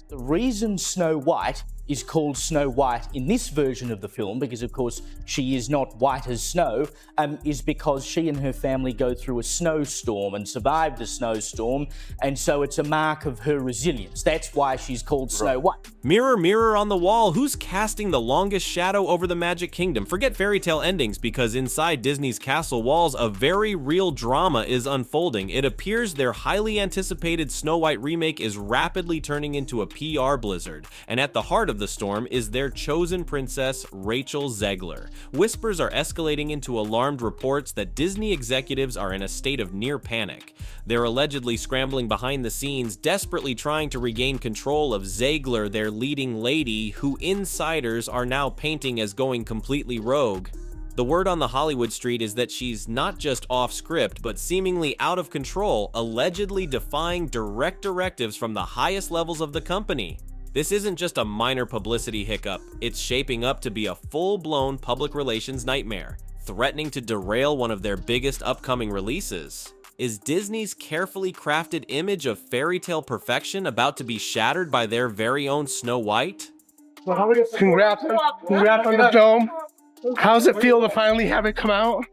The reason Snow White is called Snow White in this version of the film, because of course she is not white as snow, is because she and her family go through a snowstorm and survive the snowstorm, and so it's a mark of her resilience. That's why she's called Snow White. Mirror, mirror on the wall, who's casting the longest shadow over the Magic Kingdom? Forget fairy tale endings, because inside Disney's castle walls, a very real drama is unfolding. It appears their highly anticipated Snow White remake is rapidly turning into a PR blizzard, and at the heart of the storm is their chosen princess, Rachel Zegler. Whispers are escalating into alarmed reports that Disney executives are in a state of near panic. They're allegedly scrambling behind the scenes, desperately trying to regain control of Zegler, their leading lady, who insiders are now painting as going completely rogue. The word on the Hollywood street is that she's not just off script, but seemingly out of control, allegedly defying direct directives from the highest levels of the company. This isn't just a minor publicity hiccup, it's shaping up to be a full-blown public relations nightmare, threatening to derail one of their biggest upcoming releases. Is Disney's carefully crafted image of fairy tale perfection about to be shattered by their very own Snow White? Congrats on the dome. How's it feel to finally have it come out?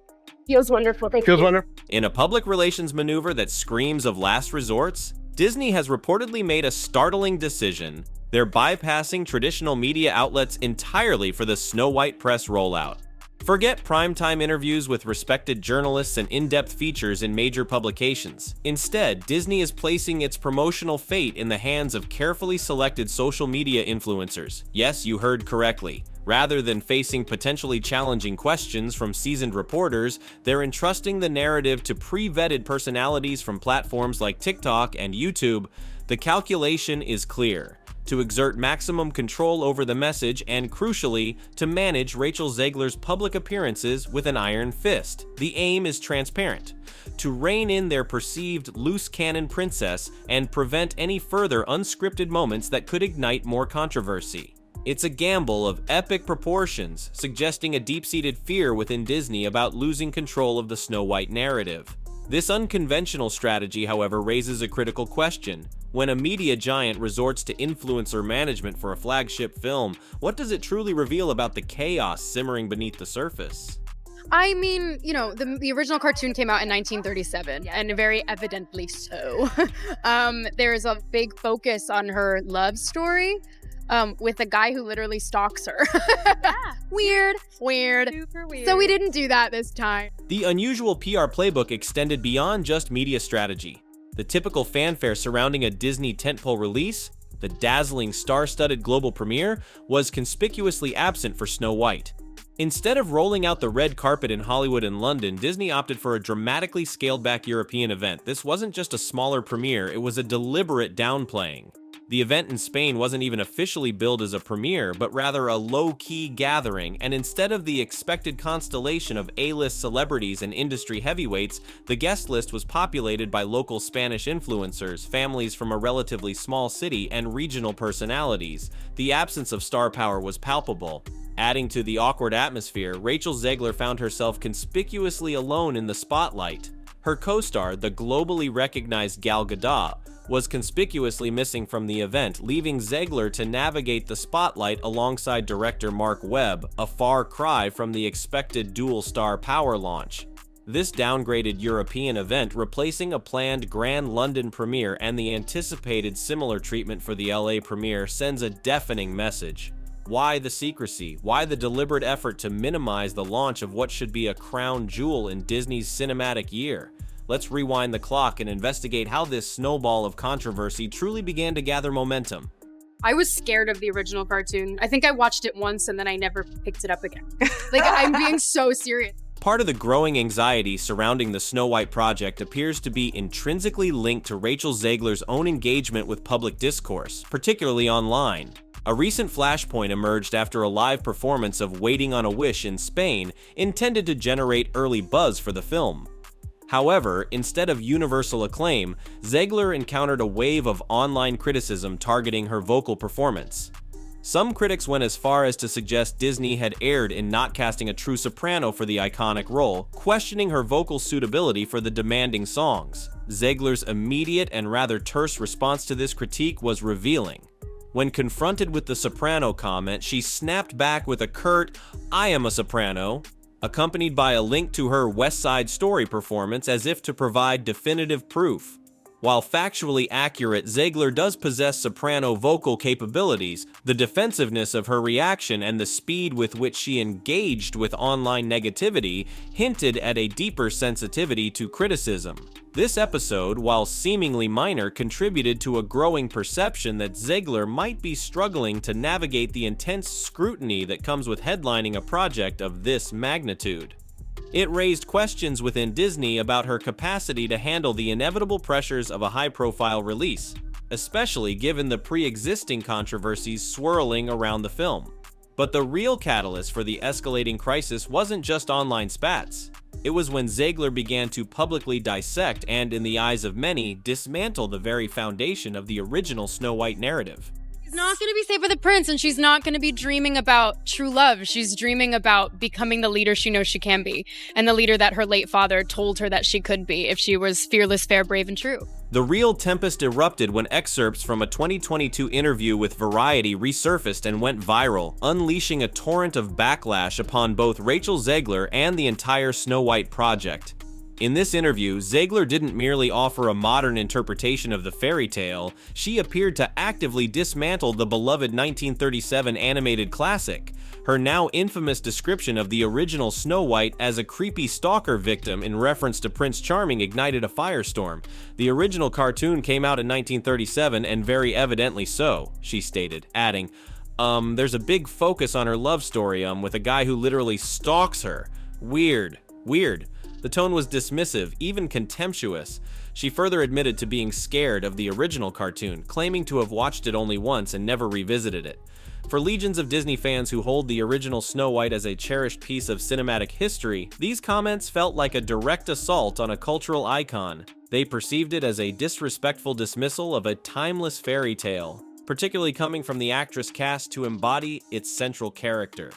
Feels wonderful. Thank you. Feels wonderful. In a public relations maneuver that screams of last resorts, Disney has reportedly made a startling decision. They're bypassing traditional media outlets entirely for the Snow White press rollout. Forget primetime interviews with respected journalists and in-depth features in major publications. Instead, Disney is placing its promotional fate in the hands of carefully selected social media influencers. Yes, you heard correctly. Rather than facing potentially challenging questions from seasoned reporters, they're entrusting the narrative to pre-vetted personalities from platforms like TikTok and YouTube. The calculation is clear: to exert maximum control over the message and, crucially, to manage Rachel Zegler's public appearances with an iron fist. The aim is transparent: to rein in their perceived loose cannon princess and prevent any further unscripted moments that could ignite more controversy. It's a gamble of epic proportions, suggesting a deep-seated fear within Disney about losing control of the Snow White narrative. This unconventional strategy, however, raises a critical question. When a media giant resorts to influencer management for a flagship film, what does it truly reveal about the chaos simmering beneath the surface? I mean, you know, the original cartoon came out in 1937, and very evidently so. There's a big focus on her love story with a guy who literally stalks her. Weird. Super weird. So we didn't do that this time. The unusual PR playbook extended beyond just media strategy. The typical fanfare surrounding a Disney tentpole release, the dazzling star-studded global premiere, was conspicuously absent for Snow White. Instead of rolling out the red carpet in Hollywood and London, Disney opted for a dramatically scaled-back European event. This wasn't just a smaller premiere, it was a deliberate downplaying. The event in Spain wasn't even officially billed as a premiere, but rather a low-key gathering, and instead of the expected constellation of A-list celebrities and industry heavyweights, the guest list was populated by local Spanish influencers, families from a relatively small city, and regional personalities. The absence of star power was palpable. Adding to the awkward atmosphere, Rachel Zegler found herself conspicuously alone in the spotlight. Her co-star, the globally recognized Gal Gadot, was conspicuously missing from the event, leaving Zegler to navigate the spotlight alongside director Mark Webb, a far cry from the expected dual-star power launch. This downgraded European event, replacing a planned grand London premiere and the anticipated similar treatment for the LA premiere, sends a deafening message. Why the secrecy? Why the deliberate effort to minimize the launch of what should be a crown jewel in Disney's cinematic year? Let's rewind the clock and investigate how this snowball of controversy truly began to gather momentum. I was scared of the original cartoon. I think I watched it once and then I never picked it up again. Like, I'm being so serious. Part of the growing anxiety surrounding the Snow White project appears to be intrinsically linked to Rachel Zegler's own engagement with public discourse, particularly online. A recent flashpoint emerged after a live performance of Waiting on a Wish in Spain, intended to generate early buzz for the film. However, instead of universal acclaim, Zegler encountered a wave of online criticism targeting her vocal performance. Some critics went as far as to suggest Disney had erred in not casting a true soprano for the iconic role, questioning her vocal suitability for the demanding songs. Zegler's immediate and rather terse response to this critique was revealing. When confronted with the soprano comment, she snapped back with a curt, "I am a soprano," accompanied by a link to her West Side Story performance as if to provide definitive proof. While factually accurate, Zegler does possess soprano vocal capabilities. The defensiveness of her reaction and the speed with which she engaged with online negativity hinted at a deeper sensitivity to criticism. This episode, while seemingly minor, contributed to a growing perception that Zegler might be struggling to navigate the intense scrutiny that comes with headlining a project of this magnitude. It raised questions within Disney about her capacity to handle the inevitable pressures of a high-profile release, especially given the pre-existing controversies swirling around the film. But the real catalyst for the escalating crisis wasn't just online spats. It was when Zegler began to publicly dissect and, in the eyes of many, dismantle the very foundation of the original Snow White narrative. She's not going to be safe with the prince, and she's not going to be dreaming about true love. She's dreaming about becoming the leader she knows she can be, and the leader that her late father told her that she could be if she was fearless, fair, brave, and true. The real tempest erupted when excerpts from a 2022 interview with Variety resurfaced and went viral, unleashing a torrent of backlash upon both Rachel Zegler and the entire Snow White project. In this interview, Zegler didn't merely offer a modern interpretation of the fairy tale, she appeared to actively dismantle the beloved 1937 animated classic. Her now infamous description of the original Snow White as a creepy stalker victim in reference to Prince Charming ignited a firestorm. The original cartoon came out in 1937 and very evidently so, she stated, adding, there's a big focus on her love story, with a guy who literally stalks her. Weird. The tone was dismissive, even contemptuous. She further admitted to being scared of the original cartoon, claiming to have watched it only once and never revisited it. For legions of Disney fans who hold the original Snow White as a cherished piece of cinematic history, these comments felt like a direct assault on a cultural icon. They perceived it as a disrespectful dismissal of a timeless fairy tale, particularly coming from the actress cast to embody its central character.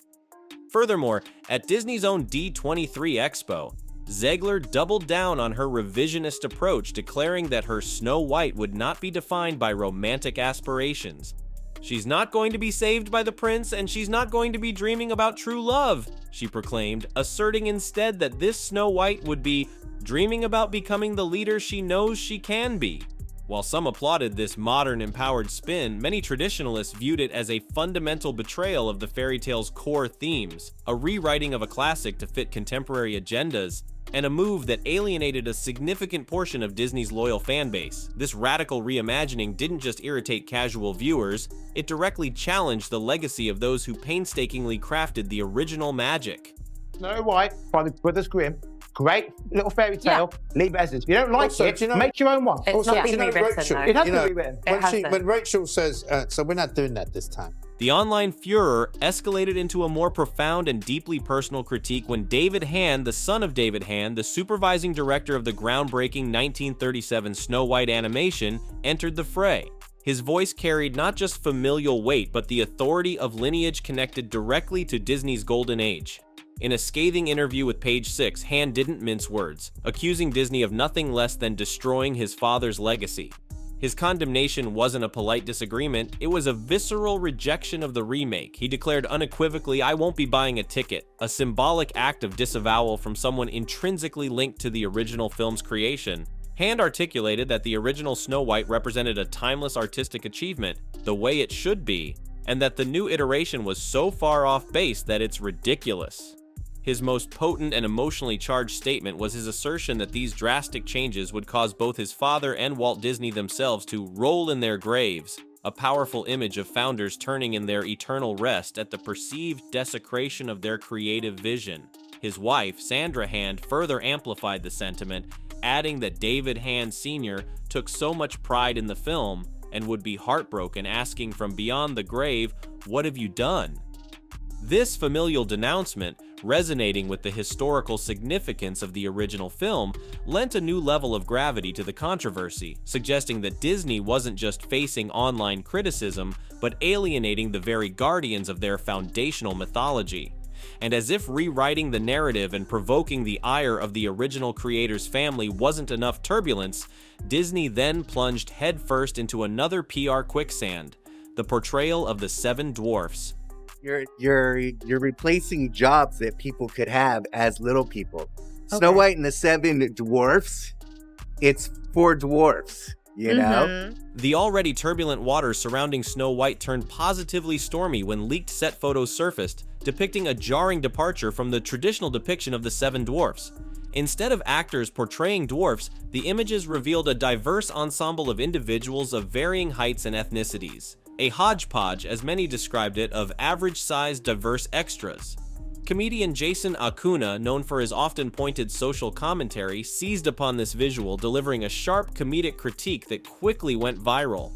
Furthermore, at Disney's own D23 Expo, Zegler doubled down on her revisionist approach, declaring that her Snow White would not be defined by romantic aspirations. She's not going to be saved by the prince, and she's not going to be dreaming about true love, she proclaimed, asserting instead that this Snow White would be dreaming about becoming the leader she knows she can be. While some applauded this modern, empowered spin, many traditionalists viewed it as a fundamental betrayal of the fairy tale's core themes, a rewriting of a classic to fit contemporary agendas, and a move that alienated a significant portion of Disney's loyal fan base. This radical reimagining didn't just irritate casual viewers, it directly challenged the legacy of those who painstakingly crafted the original magic. Snow White by the Brothers Grimm. Great little fairy tale. Leave it as is. If you don't like Also, it, do you know- make your own one. It's not you been know, rewritten, Rachel, though. it has You been know, rewritten. When When Rachel says, so we're not doing that this time. The online furor escalated into a more profound and deeply personal critique when David Hand, the son of David Hand, the supervising director of the groundbreaking 1937 Snow White animation, entered the fray. His voice carried not just familial weight, but the authority of lineage connected directly to Disney's golden age. In a scathing interview with Page Six, Hand didn't mince words, accusing Disney of nothing less than destroying his father's legacy. His condemnation wasn't a polite disagreement, it was a visceral rejection of the remake. He declared unequivocally, "I won't be buying a ticket," a symbolic act of disavowal from someone intrinsically linked to the original film's creation. Hand articulated that the original Snow White represented a timeless artistic achievement, the way it should be, and that the new iteration was so far off base that it's ridiculous. His most potent and emotionally charged statement was his assertion that these drastic changes would cause both his father and Walt Disney themselves to roll in their graves, a powerful image of founders turning in their eternal rest at the perceived desecration of their creative vision. His wife, Sandra Hand, further amplified the sentiment, adding that David Hand Sr. took so much pride in the film and would be heartbroken, asking from beyond the grave, "What have you done?" This familial denouncement, resonating with the historical significance of the original film, lent a new level of gravity to the controversy, suggesting that Disney wasn't just facing online criticism, but alienating the very guardians of their foundational mythology. And as if rewriting the narrative and provoking the ire of the original creator's family wasn't enough turbulence, Disney then plunged headfirst into another PR quicksand. the portrayal of the seven dwarfs. You're replacing jobs that people could have as little people. Snow White and the Seven Dwarfs, it's for dwarfs, you know? The already turbulent waters surrounding Snow White turned positively stormy when leaked set photos surfaced, depicting a jarring departure from the traditional depiction of the seven dwarfs. Instead of actors portraying dwarfs, the images revealed a diverse ensemble of individuals of varying heights and ethnicities. A hodgepodge, as many described it, of average-sized diverse extras. Comedian Jason Acuna, known for his often pointed social commentary, seized upon this visual, delivering a sharp comedic critique that quickly went viral.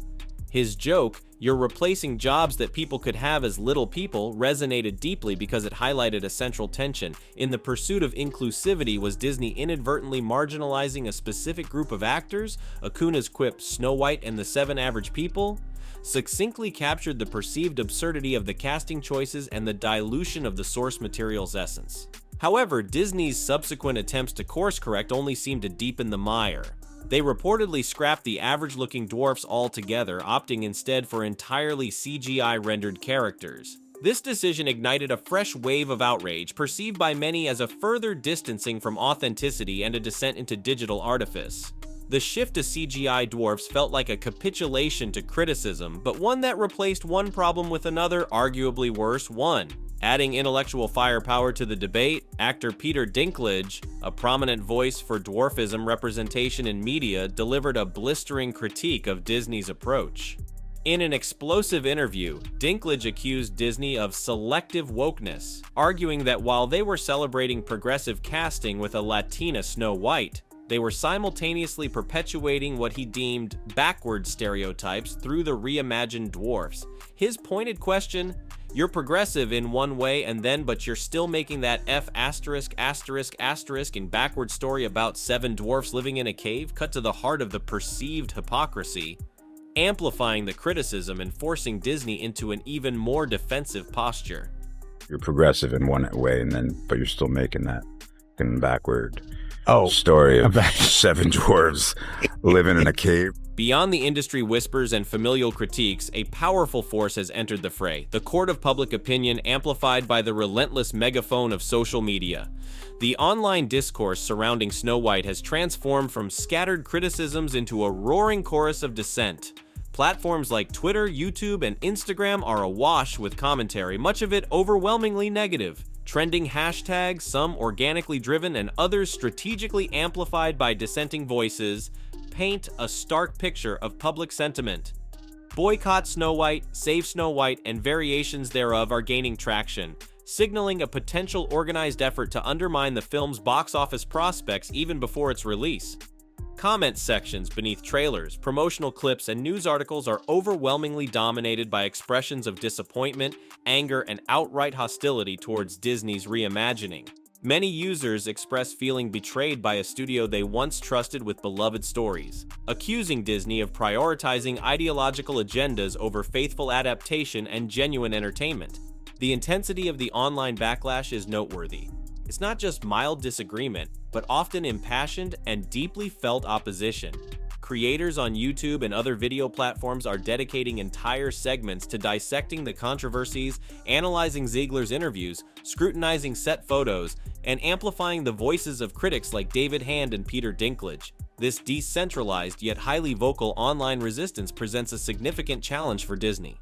His joke, "You're replacing jobs that people could have as little people," resonated deeply because it highlighted a central tension. In the pursuit of inclusivity, was Disney inadvertently marginalizing a specific group of actors? Acuna's quip, "Snow White and the Seven Average People," succinctly captured the perceived absurdity of the casting choices and the dilution of the source material's essence. However, Disney's subsequent attempts to course-correct only seemed to deepen the mire. They reportedly scrapped the average-looking dwarfs altogether, opting instead for entirely CGI-rendered characters. This decision ignited a fresh wave of outrage, perceived by many as a further distancing from authenticity and a descent into digital artifice. The shift to CGI dwarfs felt like a capitulation to criticism, but one that replaced one problem with another, arguably worse one. Adding intellectual firepower to the debate, actor Peter Dinklage, a prominent voice for dwarfism representation in media, delivered a blistering critique of Disney's approach. In an explosive interview, Dinklage accused Disney of selective wokeness, arguing that while they were celebrating progressive casting with a Latina Snow White, they were simultaneously perpetuating what he deemed backward stereotypes through the reimagined dwarfs. His pointed question, "You're progressive in one way but you're still making that F*** in backward story about seven dwarfs living in a cave," cut to the heart of the perceived hypocrisy, amplifying the criticism and forcing Disney into an even more defensive posture. You're progressive in one way but you're still making that backward story of seven dwarves living in a cave. Beyond the industry whispers and familial critiques, a powerful force has entered the fray, the court of public opinion amplified by the relentless megaphone of social media. The online discourse surrounding Snow White has transformed from scattered criticisms into a roaring chorus of dissent. Platforms like Twitter, YouTube, and Instagram are awash with commentary, much of it overwhelmingly negative. Trending hashtags, some organically driven and others strategically amplified by dissenting voices, paint a stark picture of public sentiment. Boycott Snow White, Save Snow White, and variations thereof are gaining traction, signaling a potential organized effort to undermine the film's box office prospects even before its release. Comment sections beneath trailers, promotional clips, and news articles are overwhelmingly dominated by expressions of disappointment, anger, and outright hostility towards Disney's reimagining. Many users express feeling betrayed by a studio they once trusted with beloved stories, accusing Disney of prioritizing ideological agendas over faithful adaptation and genuine entertainment. The intensity of the online backlash is noteworthy. It's not just mild disagreement, but often impassioned and deeply felt opposition. Creators on YouTube and other video platforms are dedicating entire segments to dissecting the controversies, analyzing Zegler's interviews, scrutinizing set photos, and amplifying the voices of critics like David Hand and Peter Dinklage. This decentralized yet highly vocal online resistance presents a significant challenge for Disney.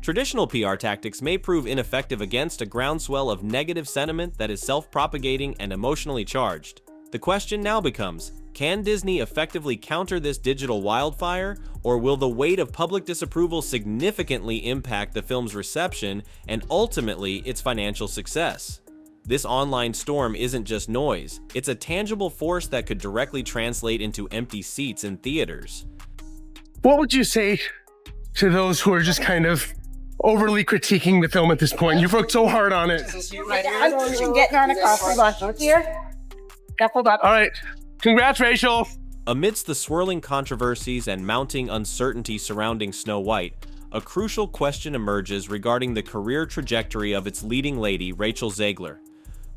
Traditional PR tactics may prove ineffective against a groundswell of negative sentiment that is self-propagating and emotionally charged. The question now becomes, can Disney effectively counter this digital wildfire, or will the weight of public disapproval significantly impact the film's reception and ultimately its financial success? This online storm isn't just noise, it's a tangible force that could directly translate into empty seats in theaters. What would you say to those who are just kind of overly critiquing the film at this point? You've worked so hard on it. I'm getting on a coffee lunch here. Hold up. All right. Congrats, Rachel. Amidst the swirling controversies and mounting uncertainty surrounding Snow White, a crucial question emerges regarding the career trajectory of its leading lady, Rachel Zegler.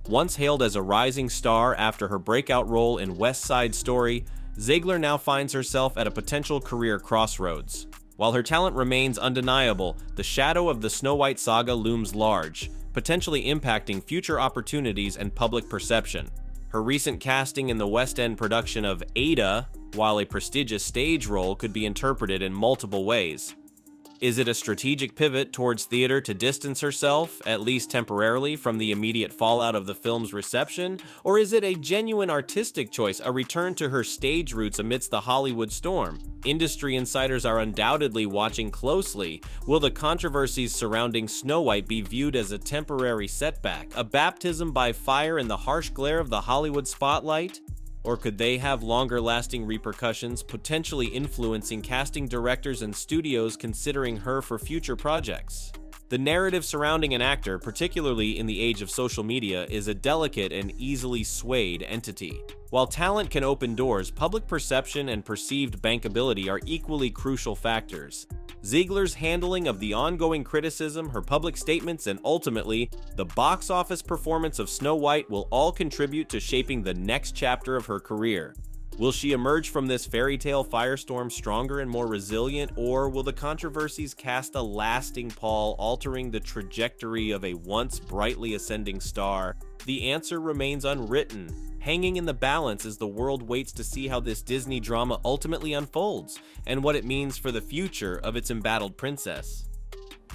Once hailed as a rising star after her breakout role in West Side Story, Zegler now finds herself at a potential career crossroads. While her talent remains undeniable, the shadow of the Snow White saga looms large, potentially impacting future opportunities and public perception. Her recent casting in the West End production of Ada, while a prestigious stage role, could be interpreted in multiple ways. Is it a strategic pivot towards theater to distance herself, at least temporarily, from the immediate fallout of the film's reception? Or is it a genuine artistic choice, a return to her stage roots amidst the Hollywood storm? Industry insiders are undoubtedly watching closely. Will the controversies surrounding Snow White be viewed as a temporary setback, a baptism by fire in the harsh glare of the Hollywood spotlight? Or could they have longer-lasting repercussions, potentially influencing casting directors and studios considering her for future projects? The narrative surrounding an actor, particularly in the age of social media, is a delicate and easily swayed entity. While talent can open doors, public perception and perceived bankability are equally crucial factors. Zegler's handling of the ongoing criticism, her public statements, and ultimately, the box office performance of Snow White will all contribute to shaping the next chapter of her career. Will she emerge from this fairy tale firestorm stronger and more resilient, or will the controversies cast a lasting pall, altering the trajectory of a once brightly ascending star? The answer remains unwritten, hanging in the balance as the world waits to see how this Disney drama ultimately unfolds, and what it means for the future of its embattled princess.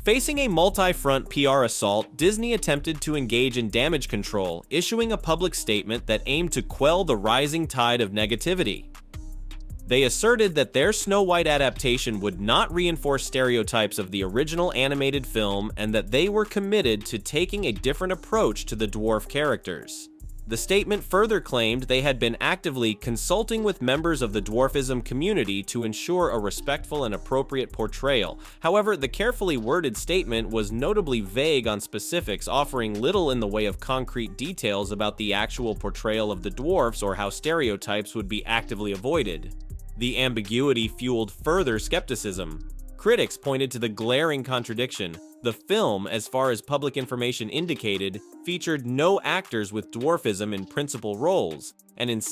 Facing a multi-front PR assault, Disney attempted to engage in damage control, issuing a public statement that aimed to quell the rising tide of negativity. They asserted that their Snow White adaptation would not reinforce stereotypes of the original animated film and that they were committed to taking a different approach to the dwarf characters. The statement further claimed they had been actively consulting with members of the dwarfism community to ensure a respectful and appropriate portrayal. However, the carefully worded statement was notably vague on specifics, offering little in the way of concrete details about the actual portrayal of the dwarfs or how stereotypes would be actively avoided. The ambiguity fueled further skepticism. Critics pointed to the glaring contradiction. The film, as far as public information indicated, featured no actors with dwarfism in principal roles, and instead